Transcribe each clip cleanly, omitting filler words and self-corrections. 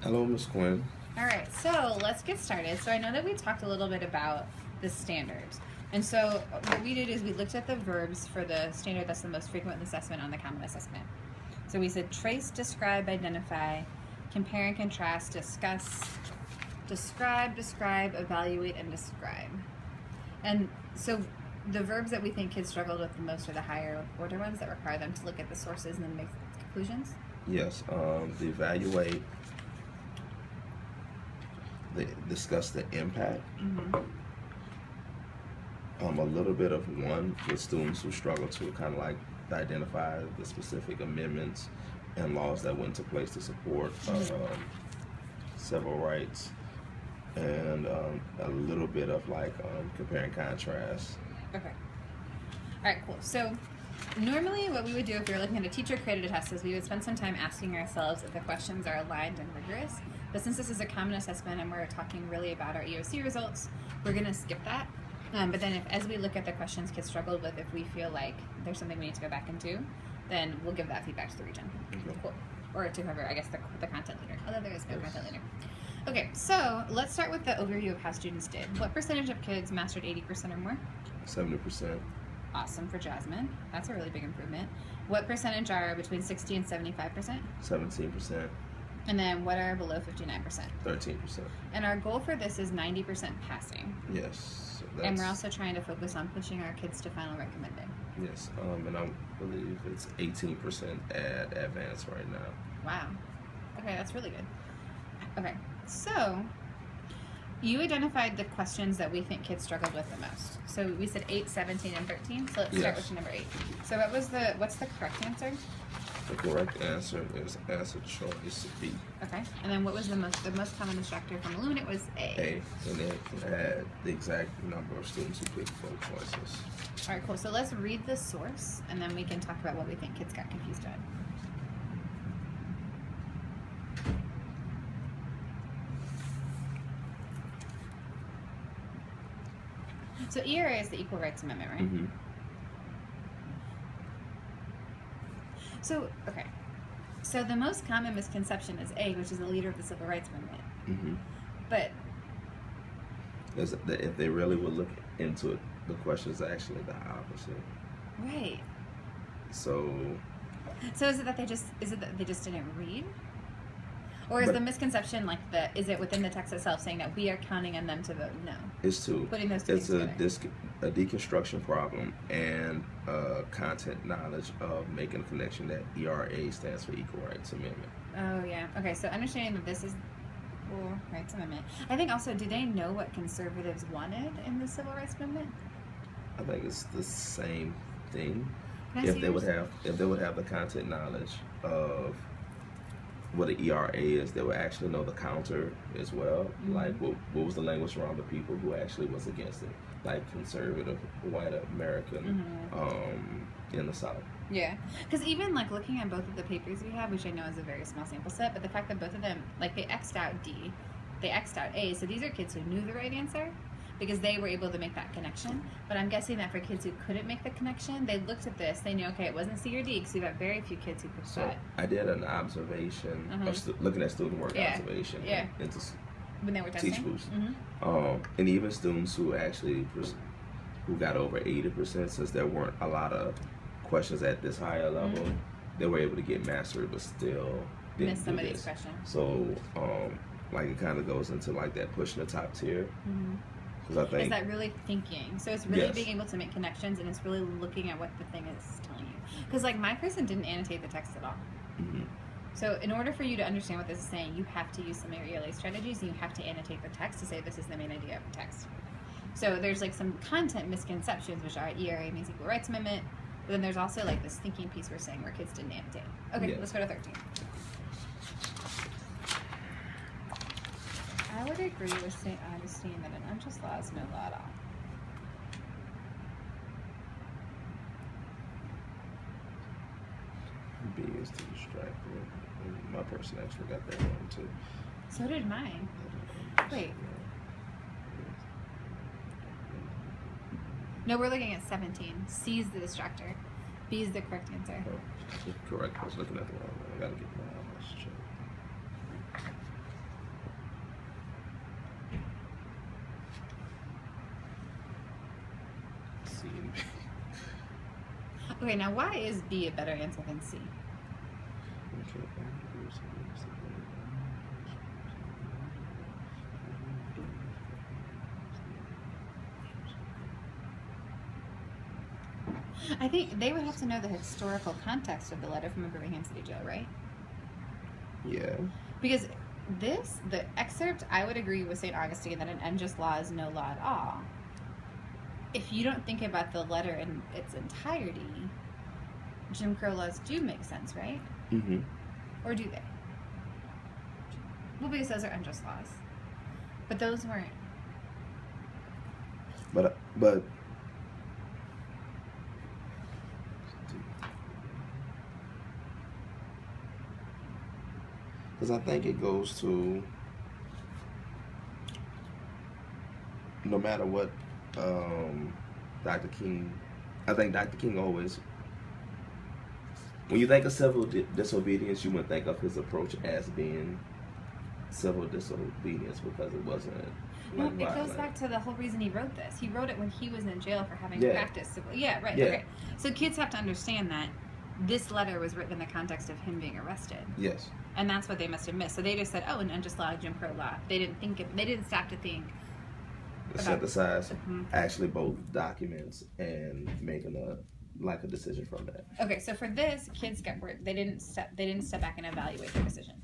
Hello, Miss Quinn. All right, so let's get started. So I know that we talked a little bit about the standards. And so what we did is we looked at the verbs for the standard that's the most frequent in the assessment on the common assessment. So we said trace, describe, identify, compare and contrast, discuss, describe, evaluate, and describe. And so the verbs that we think kids struggled with the most are the higher order ones that require them to look at the sources and then make conclusions. Yes, the evaluate, discuss the impact. A little bit of one with students who struggle to kind of like identify the specific amendments and laws that went into place to support civil rights, and a little bit of like compare and contrast. Okay. All right, cool. So normally what we would do if we were looking at a teacher-created test is we would spend some time asking ourselves if the questions are aligned and rigorous. But since this is a common assessment and we're talking really about our EOC results, we're going to skip that. But then as we look at the questions kids struggled with, if we feel like there's something we need to go back and do, then we'll give that feedback to the region. Okay. Cool. Or to whoever, I guess, the content leader. Although there is no content leader. Okay, so let's start with the overview of how students did. What percentage of kids mastered 80% or more? 70%. Awesome for Jasmine. That's a really big improvement. What percentage are between 60 and 75%? 17%. And then what are below 59%? 13%. And our goal for this is 90% passing. Yes. So And we're also trying to focus on pushing our kids to final recommended. Yes, and I believe it's 18% at advanced right now. Wow. Okay, that's really good. Okay, so you identified the questions that we think kids struggled with the most. So we said 8, 17, and 13. So let's start with number 8. So what's the correct answer? The correct answer is answer choice B. Okay, and then what was the most common instructor from Illuminate was A. A, and it had the exact number of students who picked both choices. All right, cool. So let's read the source, and then we can talk about what we think kids got confused on. So ERA is the Equal Rights Amendment, right? Mm-hmm. So, okay. So the most common misconception is A, which is the leader of the Civil Rights Movement. Mm-hmm. But if they really would look into it, the question is actually the opposite. Right. So is it that they just didn't read? Or is the misconception like is it within the text itself saying that we are counting on them to vote no? It's two. Putting those two together. A deconstruction problem and content knowledge of making a connection that ERA stands for Equal Rights Amendment. Oh yeah. Okay, so understanding that this is Equal Rights Amendment. I think also, do they know what conservatives wanted in the Civil Rights Movement? I think it's the same thing. If they would have the content knowledge of what an ERA is, they would actually know the counter as well. Mm-hmm. Like what was the language around the people who actually was against it, like conservative white American in the South. Yeah, because even like looking at both of the papers we have, which I know is a very small sample set, but the fact that both of them, like, they X'd out D, they X'd out A, so these are kids who knew the right answer because they were able to make that connection. But I'm guessing that for kids who couldn't make the connection, they looked at this, they knew, okay, it wasn't C or D, because we've got very few kids who pushed that. I did an observation, looking at student work observation into when they were testing. Teach Boost. And even students who actually who got over 80%, since there weren't a lot of questions at this higher level, they were able to get mastery, but still didn't miss some of these questions. So like it kind of goes into like that pushing the top tier. Because I think is that really thinking? So it's really being able to make connections, and it's really looking at what the thing is telling you. Because like my person didn't annotate the text at all. So in order for you to understand what this is saying, you have to use some of your ELA strategies, and you have to annotate the text to say this is the main idea of the text. So there's like some content misconceptions, which are ERA means Equal Rights Amendment, but then there's also like this thinking piece we're saying where kids didn't annotate. Okay, let's go to 13. I would agree with St. Augustine that an unjust law is no law at all. B is too distracted. My person actually got that one too. So did mine. Wait. No, we're looking at 17. C is the distractor. B is the correct answer. Oh, correct. I was looking at the wrong one. I gotta get my check. Okay, now why is B a better answer than C? I think they would have to know the historical context of the letter from a Birmingham City jail, right? Yeah. Because the excerpt, I would agree with St. Augustine that an unjust law is no law at all. If you don't think about the letter in its entirety, Jim Crow laws do make sense, right? Mm-hmm. Or do they? Well, because those are unjust laws. But those weren't. But because I think it goes to no matter what Dr. King, I think Dr. King always, when you think of civil disobedience, you would think of his approach as being civil disobedience because it wasn't. No, it goes back to the whole reason he wrote this. He wrote it when he was in jail for having Yeah. practiced civil. Yeah, right. Yeah. Okay. So kids have to understand that this letter was written in the context of him being arrested. Yes. And that's what they must have missed. So they just said, "Oh, an unjust law, Jim Crow law." They didn't stop to think. Synthesize actually both documents and making a decision from that. Okay, so for this, kids got word. They didn't step back and evaluate their decision.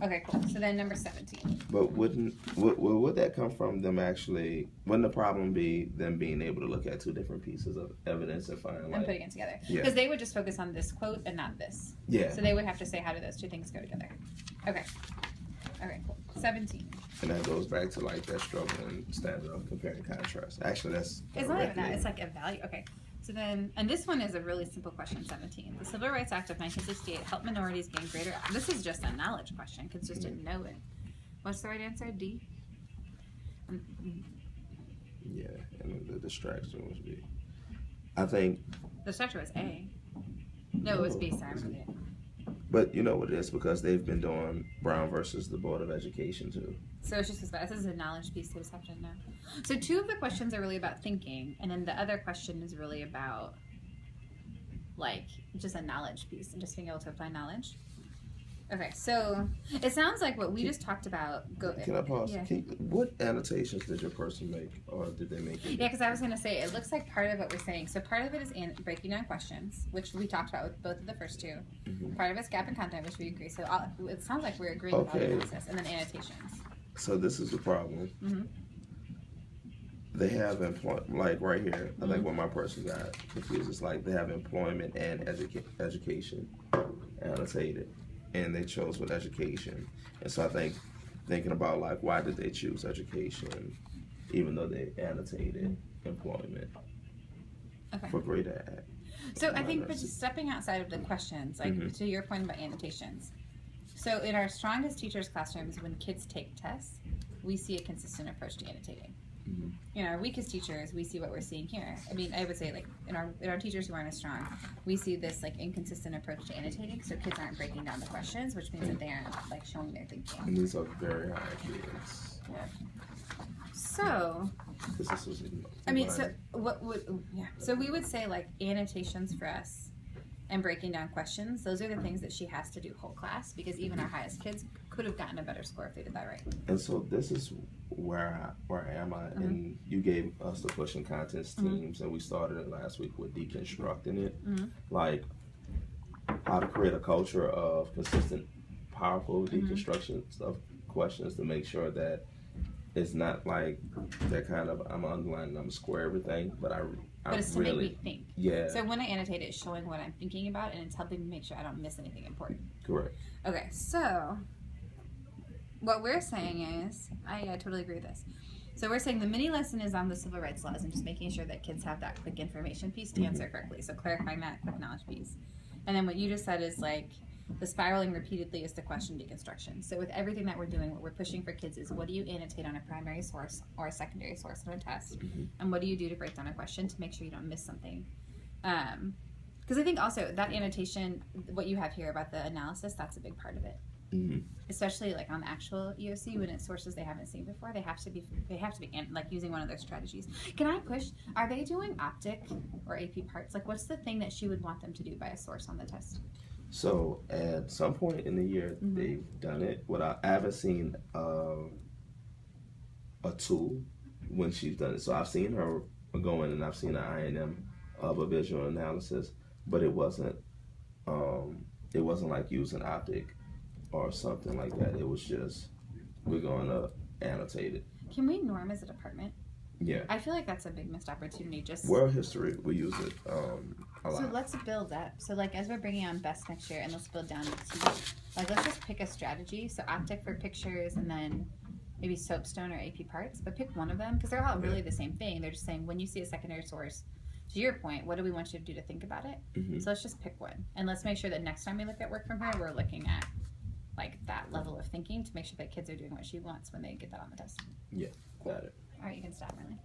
Okay, cool. So then number 17. But would that come from them actually? Wouldn't the problem be them being able to look at two different pieces of evidence and find And putting it together. Yeah. Because they would just focus on this quote and not this. Yeah. So they would have to say, how do those two things go together? Okay. Okay, cool. 17. And that goes back to like that struggle and standard of compare and contrast. Actually, that's It's not even that. It's like a value. Okay. So then, and this one is a really simple question, 17. The Civil Rights Act of 1968 helped minorities gain greater... This is just a knowledge question. Kids just didn't know it. What's the right answer? D? Yeah, and the distraction was B. I think... The structure was A. No, it was B. Sorry. But you know what it is, because they've been doing Brown versus the Board of Education too. So it's just as bad. This is a knowledge piece, they just have to know. So 2 of the questions are really about thinking, and then the other question is really about, like, just a knowledge piece and just being able to apply knowledge. Okay, so it sounds like what we just talked about. Can I pause? Yeah. What annotations did your person make, or did they make it? Yeah, because I was going to say, it looks like part of what we're saying. So part of it is breaking down questions, which we talked about with both of the first 2. Mm-hmm. Part of it's gap and content, which we agree. So it sounds like we're agreeing with all the analysis, and then annotations. So this is the problem. Mm-hmm. They have employment, like right here. I think when my person got confused, it's like they have employment and education annotated, and they chose with education. And so I think thinking about like why did they choose education, even though they annotated employment for greater. So I think, but just stepping outside of the questions, like to your point about annotations. So in our strongest teachers' classrooms, when kids take tests, we see a consistent approach to annotating. In our weakest teachers, we see what we're seeing here. I mean, I would say like in our teachers who aren't as strong, we see this like inconsistent approach to annotating. So kids aren't breaking down the questions, which means that they aren't like showing their thinking. And these are very high kids. Yeah. So, I mean, so what would So we would say like annotations for us and breaking down questions. Those are the things that she has to do whole class, because even our highest kids could have gotten a better score if they did that right. And so this is where am I? And you gave us the pushing contents teams, and we started it last week with deconstructing it, like how to create a culture of consistent, powerful deconstructions of questions to make sure that it's not like that kind of I'm underlining, I'm square everything, but it's to make me think. Yeah. So when I annotate it, it's showing what I'm thinking about, and it's helping me make sure I don't miss anything important. Correct. Okay, so what we're saying is, I totally agree with this. So we're saying the mini lesson is on the civil rights laws and just making sure that kids have that quick information piece to answer correctly. So clarifying that quick knowledge piece. And then what you just said is like, the spiraling repeatedly is the question deconstruction. So with everything that we're doing, what we're pushing for kids is what do you annotate on a primary source or a secondary source on a test? And what do you do to break down a question to make sure you don't miss something? Because I think also that annotation, what you have here about the analysis, that's a big part of it. Mhm. especially like on the actual EOC when it's sources they haven't seen before. They have to be like using one of their strategies. Can I push? Are they doing optic or AP parts? Like, what's the thing that she would want them to do by a source on the test? So at some point in the year, they've done it. I haven't seen a tool when she's done it. So I've seen her go in and I've seen an INM of a visual analysis, but it wasn't like using optic or something like that. It was just, we're going to annotate it. Can we norm as a department? Yeah. I feel like that's a big missed opportunity. Just world history, we use it a lot. So let's build up. So like as we're bringing on best next year, and let's build down to like let's just pick a strategy. So optic for pictures, and then maybe soapstone or AP parts. But pick one of them because they're all really the same thing. They're just saying when you see a secondary source, to your point, what do we want you to do to think about it? So let's just pick one, and let's make sure that next time we look at work from her, we're looking at like that level of thinking to make sure that kids are doing what she wants when they get that on the test. Yeah, got it. All right, you can stop, Marlene.